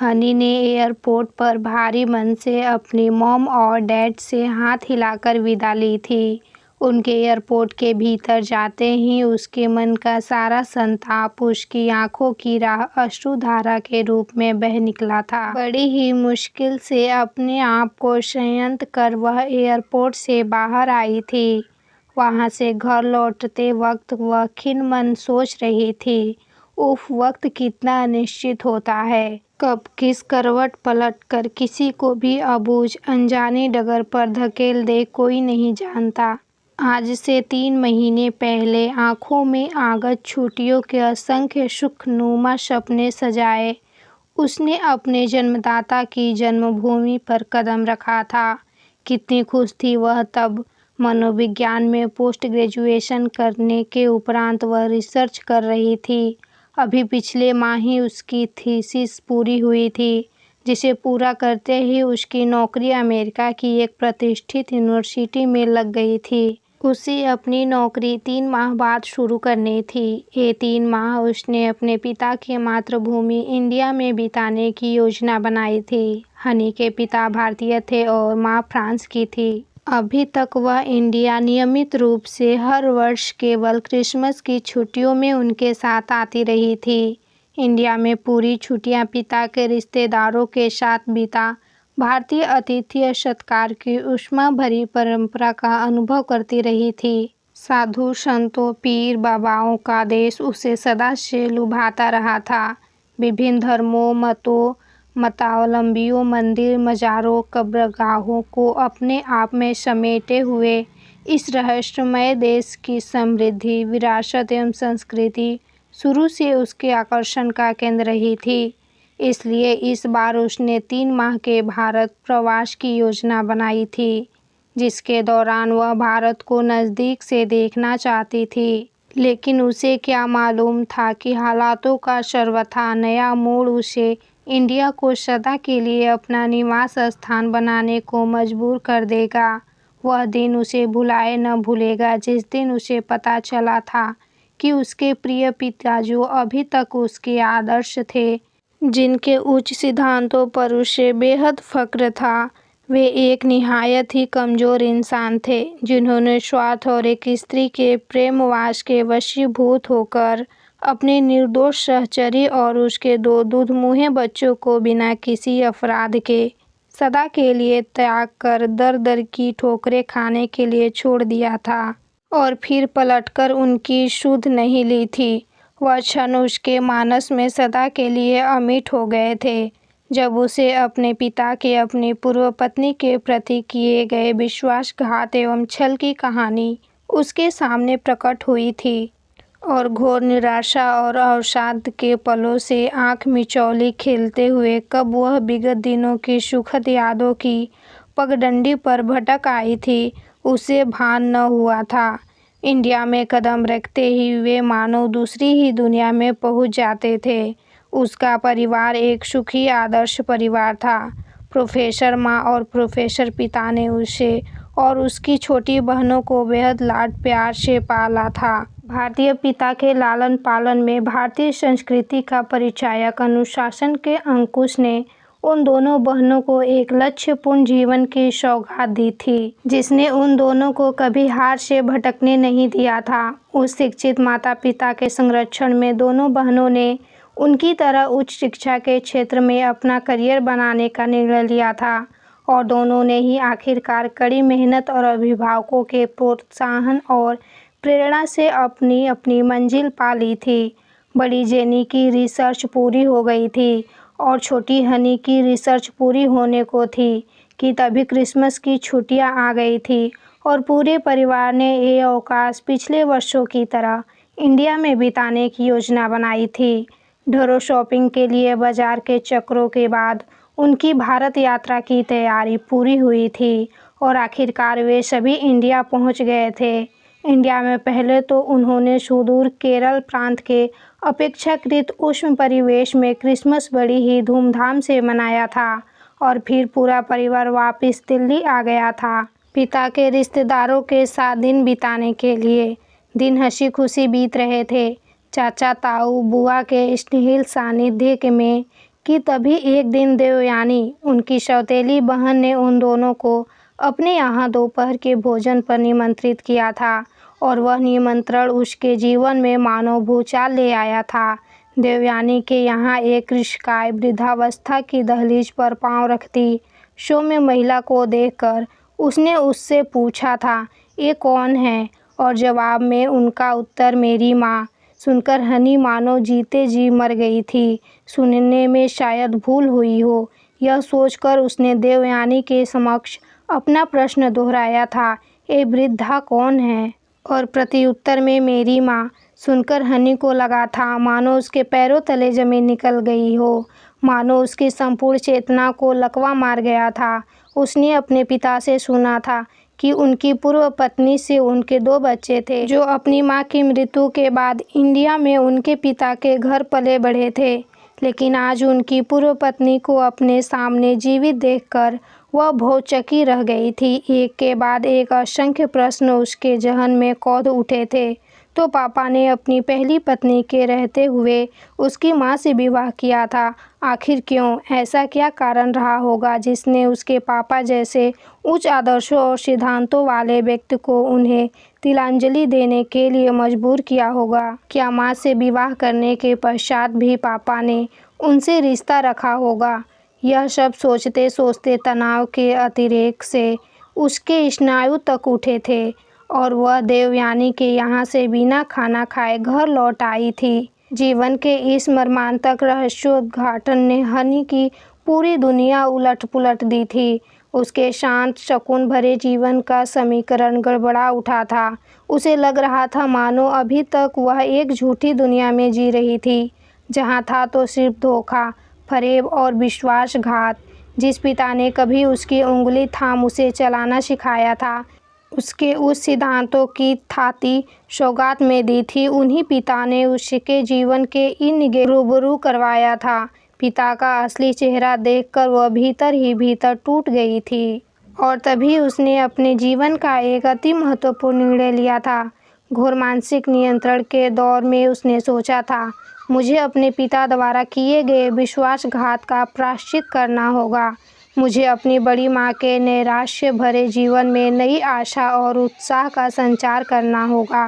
हनी ने एयरपोर्ट पर भारी मन से अपनी मॉम और डैड से हाथ हिलाकर विदा ली थी। उनके एयरपोर्ट के भीतर जाते ही उसके मन का सारा संताप उसकी आंखों की राह अश्रुधारा के रूप में बह निकला था। बड़ी ही मुश्किल से अपने आप को संयत कर वह एयरपोर्ट से बाहर आई थी। वहां से घर लौटते वक्त वह खिन्न मन सोच रही थी, उफ, वक्त कितना अनिश्चित होता है। कब किस करवट पलट कर किसी को भी अबूझ अनजानी डगर पर धकेल दे कोई नहीं जानता। आज से 3 महीने पहले आंखों में आगत छुट्टियों के असंख्य सुखनुमा सपने सजाए उसने अपने जन्मदाता की जन्मभूमि पर कदम रखा था। कितनी खुश थी वह तब। मनोविज्ञान में पोस्ट ग्रेजुएशन करने के उपरांत वह रिसर्च कर रही थी। अभी पिछले माह ही उसकी थीसिस पूरी हुई थी, जिसे पूरा करते ही उसकी नौकरी अमेरिका की एक प्रतिष्ठित यूनिवर्सिटी में लग गई थी। उसे अपनी नौकरी 3 माह बाद शुरू करनी थी। ये 3 माह उसने अपने पिता की मातृभूमि इंडिया में बिताने की योजना बनाई थी। हनी के पिता भारतीय थे और माँ फ्रांस की थी। अभी तक वह इंडिया नियमित रूप से हर वर्ष केवल क्रिसमस की छुट्टियों में उनके साथ आती रही थी। इंडिया में पूरी छुट्टियां पिता के रिश्तेदारों के साथ बिता भारतीय आतिथ्य सत्कार की ऊष्मा भरी परंपरा का अनुभव करती रही थी। साधु संतों, पीर बाबाओं का देश उसे सदा से लुभाता रहा था। विभिन्न धर्मों, मतों, मतावलंबियों, मंदिर, मजारों, कब्रगाहों को अपने आप में समेटे हुए इस रहस्यमय देश की समृद्धि, विरासत एवं संस्कृति शुरू से उसके आकर्षण का केंद्र रही थी। इसलिए इस बार उसने 3 माह के भारत प्रवास की योजना बनाई थी, जिसके दौरान वह भारत को नज़दीक से देखना चाहती थी। लेकिन उसे क्या मालूम था कि हालातों का सर्वथा नया मोड़ उसे इंडिया को सदा के लिए अपना निवास स्थान बनाने को मजबूर कर देगा। वह दिन उसे भुलाए न भूलेगा जिस दिन उसे पता चला था कि उसके प्रिय पिता, जो अभी तक उसके आदर्श थे, जिनके उच्च सिद्धांतों पर उसे बेहद फक्र था, वे एक निहायत ही कमज़ोर इंसान थे, जिन्होंने स्वार्थ और एक स्त्री के प्रेमवास के वशीभूत होकर अपने निर्दोष सहचरी और उसके 2 दूधमुंहे बच्चों को बिना किसी अपराध के सदा के लिए त्याग कर दर-दर की ठोकरें खाने के लिए छोड़ दिया था और फिर पलटकर उनकी सुध नहीं ली थी। वह क्षण उसके मानस में सदा के लिए अमिट हो गए थे, जब उसे अपने पिता के अपनी पूर्व पत्नी के प्रति किए गए विश्वासघात एवं छल की कहानी उसके सामने प्रकट हुई थी और घोर निराशा और अवसाद के पलों से आंख मिचौली खेलते हुए कब वह विगत दिनों की सुखद यादों की पगडंडी पर भटक आई थी, उसे भान न हुआ था। इंडिया में कदम रखते ही वे मानो दूसरी ही दुनिया में पहुंच जाते थे। उसका परिवार एक सुखी आदर्श परिवार था। प्रोफेसर माँ और प्रोफेसर पिता ने उसे और उसकी छोटी बहनों को बेहद लाड प्यार से पाला था। भारतीय पिता के लालन पालन में भारतीय संस्कृति का परिचायक अनुशासन के अंकुश ने उन दोनों बहनों को एक लक्ष्यपूर्ण जीवन की सौगात दी थी, जिसने उन दोनों को कभी हार से भटकने नहीं दिया था। उस शिक्षित माता पिता के संरक्षण में दोनों बहनों ने उनकी तरह उच्च शिक्षा के क्षेत्र में अपना करियर बनाने का निर्णय लिया था और दोनों ने ही आखिरकार कड़ी मेहनत और अभिभावकों के प्रोत्साहन और प्रेरणा से अपनी अपनी मंजिल पा ली थी। बड़ी जेनी की रिसर्च पूरी हो गई थी और छोटी हनी की रिसर्च पूरी होने को थी कि तभी क्रिसमस की छुट्टियां आ गई थी और पूरे परिवार ने ये अवकाश पिछले वर्षों की तरह इंडिया में बिताने की योजना बनाई थी। ढेरों शॉपिंग के लिए बाजार के चक्रों के बाद उनकी भारत यात्रा की तैयारी पूरी हुई थी और आखिरकार वे सभी इंडिया पहुंच गए थे। इंडिया में पहले तो उन्होंने सुदूर केरल प्रांत के अपेक्षाकृत उष्ण परिवेश में क्रिसमस बड़ी ही धूमधाम से मनाया था और फिर पूरा परिवार वापस दिल्ली आ गया था पिता के रिश्तेदारों के साथ दिन बिताने के लिए। दिन हंसी खुशी बीत रहे थे। चाचा, ताऊ, बुआ के स्नेहिल सानिध्य में कि तभी एक दिन देवयानी, उनकी सौतेली बहन, ने उन दोनों को अपने यहाँ दोपहर के भोजन पर निमंत्रित किया था और वह निमंत्रण उसके जीवन में मानो भूचाल ले आया था। देवयानी के यहाँ एक कृशकाय वृद्धावस्था की दहलीज पर पाँव रखती सौम्य महिला को देखकर उसने उससे पूछा था, ये कौन है? और जवाब में उनका उत्तर, मेरी माँ। सुनकर हनी मानो जीते जी मर गई थी। सुनने में शायद भूल हुई हो, यह सोचकर उसने देवयानी के समक्ष अपना प्रश्न दोहराया था, ये वृद्धा कौन है? और प्रत्युत्तर में मेरी माँ सुनकर हनी को लगा था मानो उसके पैरों तले जमीन निकल गई हो, मानो उसकी संपूर्ण चेतना को लकवा मार गया था। उसने अपने पिता से सुना था कि उनकी पूर्व पत्नी से उनके 2 बच्चे थे, जो अपनी मां की मृत्यु के बाद इंडिया में उनके पिता के घर पले बढ़े थे। लेकिन आज उनकी पूर्व पत्नी को अपने सामने जीवित देखकर वह भौचक्की रह गई थी। एक के बाद एक असंख्य प्रश्न उसके जहन में कौंध उठे थे। तो पापा ने अपनी पहली पत्नी के रहते हुए उसकी मां से विवाह किया था। आखिर क्यों? ऐसा क्या कारण रहा होगा जिसने उसके पापा जैसे उच्च आदर्शों और सिद्धांतों वाले व्यक्ति को उन्हें तिलांजलि देने के लिए मजबूर किया होगा? क्या मां से विवाह करने के पश्चात भी पापा ने उनसे रिश्ता रखा होगा? यह सब सोचते सोचते तनाव के अतिरेक से उसके स्नायु तक उठे थे और वह देवयानी के यहाँ से बिना खाना खाए घर लौट आई थी। जीवन के इस मर्मांतक रहस्योद्घाटन ने हनी की पूरी दुनिया उलट पुलट दी थी। उसके शांत सुकून भरे जीवन का समीकरण गड़बड़ा उठा था। उसे लग रहा था मानो अभी तक वह एक झूठी दुनिया में जी रही थी, जहाँ था तो सिर्फ धोखा, फरेब और विश्वासघात। जिस पिता ने कभी उसकी उंगली थाम उसे चलाना सिखाया था, उसके उस सिद्धांतों की थाती सौगात में दी थी, उन्हीं पिता ने उसके जीवन के इन रूबरू करवाया था। पिता का असली चेहरा देखकर वह भीतर ही भीतर टूट गई थी। और तभी उसने अपने जीवन का एक अति महत्वपूर्ण निर्णय लिया था। घोर मानसिक नियंत्रण के दौर में उसने सोचा था, मुझे अपने पिता द्वारा किए गए विश्वासघात का प्रायश्चित करना होगा। मुझे अपनी बड़ी माँ के नैराश्य भरे जीवन में नई आशा और उत्साह का संचार करना होगा,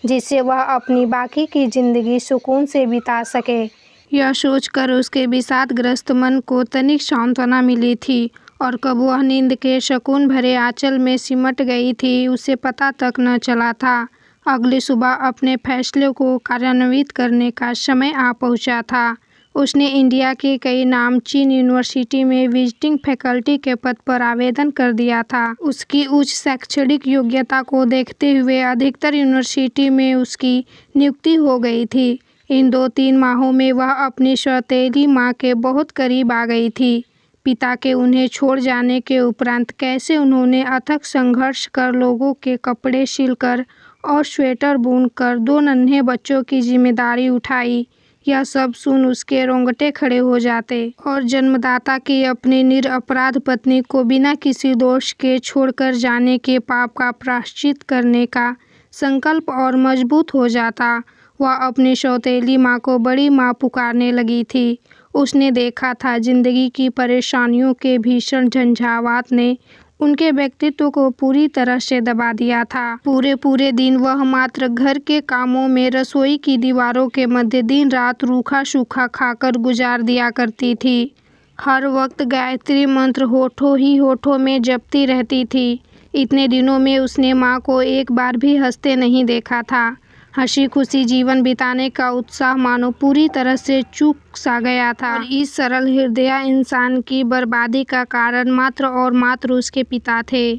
जिससे वह अपनी बाकी की जिंदगी सुकून से बिता सके। यह सोचकर उसके विषादग्रस्त मन को तनिक सांत्वना मिली थी, और कब वह नींद के सुकून भरे आंचल में सिमट गई थी, उसे पता तक न चला था। अगली सुबह अपने फैसले को कार्यान्वित करने का समय आ पहुंचा था। उसने इंडिया की कई नामचीन यूनिवर्सिटी में विजिटिंग फैकल्टी के पद पर आवेदन कर दिया था। उसकी उच्च शैक्षणिक योग्यता को देखते हुए अधिकतर यूनिवर्सिटी में उसकी नियुक्ति हो गई थी। इन 2-3 माहों में वह अपनी सौतेली माँ के बहुत करीब आ गई थी। पिता के उन्हें छोड़ जाने के उपरांत कैसे उन्होंने अथक संघर्ष कर लोगों के कपड़े सिलकर और स्वेटर बुनकर 2 नन्हे बच्चों की जिम्मेदारी उठाई, यह सब सुन उसके रोंगटे खड़े हो जाते। और जन्मदाता की अपनी निरपराध पत्नी को बिना किसी दोष के छोड़कर जाने के पाप का प्रायश्चित करने का संकल्प और मजबूत हो जाता। वह अपनी सौतेली माँ को बड़ी माँ पुकारने लगी थी। उसने देखा था जिंदगी की परेशानियों के भीषण झंझावात ने उनके व्यक्तित्व को पूरी तरह से दबा दिया था। पूरे दिन वह मात्र घर के कामों में रसोई की दीवारों के मध्य दिन रात रूखा सूखा खाकर गुजार दिया करती थी। हर वक्त गायत्री मंत्र होठों ही होठों में जपती रहती थी। इतने दिनों में उसने माँ को एक बार भी हंसते नहीं देखा था। हंसी खुशी जीवन बिताने का उत्साह मानो पूरी तरह से चूक सा गया था। और इस सरल हृदय इंसान की बर्बादी का कारण मात्र और मात्र उसके पिता थे।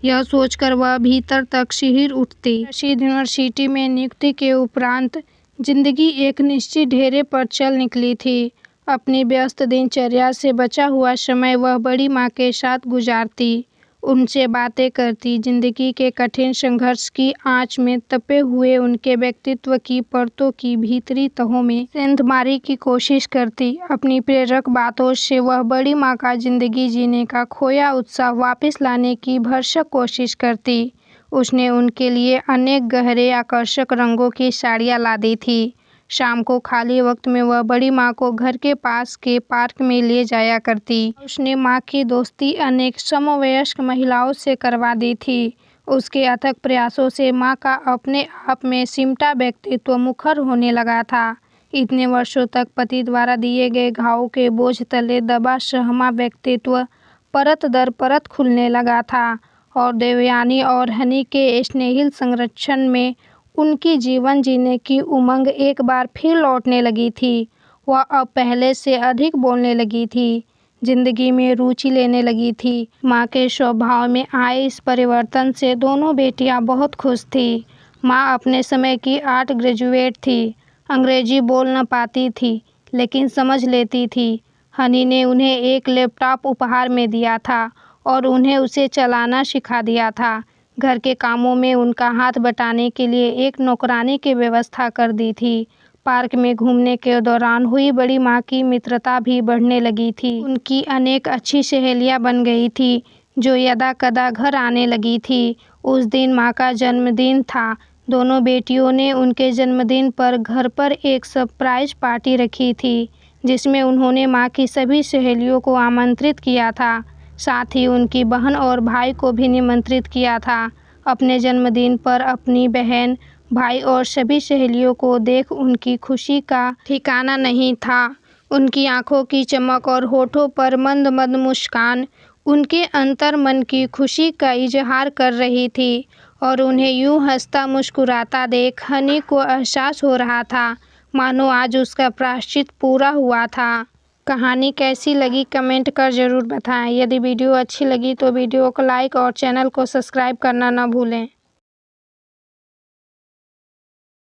यह सोचकर वह भीतर तक सिहर उठती। यूनिवर्सिटी में नियुक्ति के उपरांत जिंदगी एक निश्चित ढेरे पर चल निकली थी। अपनी व्यस्त दिनचर्या से बचा हुआ समय वह बड़ी माँ के साथ गुजारती, उनसे बातें करती, जिंदगी के कठिन संघर्ष की आंच में तपे हुए उनके व्यक्तित्व की परतों की भीतरी तहों में सेंधमारी की कोशिश करती। अपनी प्रेरक बातों से वह बड़ी माँ का जिंदगी जीने का खोया उत्साह वापस लाने की भरसक कोशिश करती। उसने उनके लिए अनेक गहरे आकर्षक रंगों की साड़ियाँ ला दी थी। शाम को खाली वक्त में वह बड़ी माँ को घर के पास के पार्क में ले जाया करती। उसने माँ की दोस्ती अनेक समवयस्क महिलाओं से करवा दी थी। उसके अथक प्रयासों से माँ का अपने आप में सिमटा व्यक्तित्व मुखर होने लगा था। इतने वर्षों तक पति द्वारा दिए गए घावों के बोझ तले दबा सहमा व्यक्तित्व परत दर परत खुलने लगा था और देवयानी और हनी के स्नेहिल संरक्षण में उनकी जीवन जीने की उमंग एक बार फिर लौटने लगी थी। वह अब पहले से अधिक बोलने लगी थी, जिंदगी में रुचि लेने लगी थी। माँ के स्वभाव में आए इस परिवर्तन से दोनों बेटियां बहुत खुश थी। माँ अपने समय की आर्ट ग्रेजुएट थी, अंग्रेजी बोल न पाती थी लेकिन समझ लेती थी। हनी ने उन्हें एक लैपटॉप उपहार में दिया था और उन्हें उसे चलाना सिखा दिया था। घर के कामों में उनका हाथ बटाने के लिए एक नौकरानी की व्यवस्था कर दी थी। पार्क में घूमने के दौरान हुई बड़ी माँ की मित्रता भी बढ़ने लगी थी। उनकी अनेक अच्छी सहेलियाँ बन गई थी जो यदा कदा घर आने लगी थी। उस दिन माँ का जन्मदिन था। दोनों बेटियों ने उनके जन्मदिन पर घर पर एक सरप्राइज पार्टी रखी थी जिसमें उन्होंने माँ की सभी सहेलियों को आमंत्रित किया था। साथ ही उनकी बहन और भाई को भी निमंत्रित किया था। अपने जन्मदिन पर अपनी बहन, भाई और सभी सहेलियों को देख उनकी खुशी का ठिकाना नहीं था। उनकी आंखों की चमक और होठों पर मंद मंद मुस्कान उनके अंतर मन की खुशी का इजहार कर रही थी और उन्हें यूं हंसता मुस्कुराता देख हनी को एहसास हो रहा था मानो आज उसका प्रायश्चित पूरा हुआ था। कहानी कैसी लगी कमेंट कर ज़रूर बताएं। यदि वीडियो अच्छी लगी तो वीडियो को लाइक और चैनल को सब्सक्राइब करना न भूलें।